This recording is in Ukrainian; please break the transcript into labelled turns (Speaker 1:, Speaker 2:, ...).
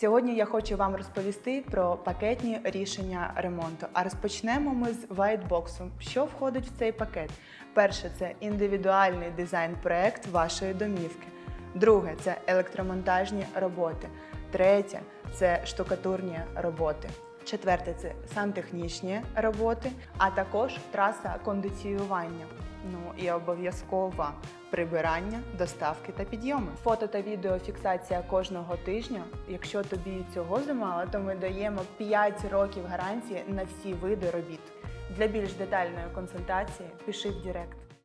Speaker 1: Сьогодні я хочу вам розповісти про пакетні рішення ремонту. А розпочнемо ми з вайтбоксу. Що входить в цей пакет? Перше – це індивідуальний дизайн-проект вашої домівки. Друге – це електромонтажні роботи. Третє – це штукатурні роботи. Четверте – це сантехнічні роботи, а також траса кондиціювання. І обов'язково прибирання, доставки та підйоми. Фото та відеофіксація кожного тижня. Якщо тобі цього замало, то ми даємо 5 років гарантії на всі види робіт. Для більш детальної консультації пиши в Директ.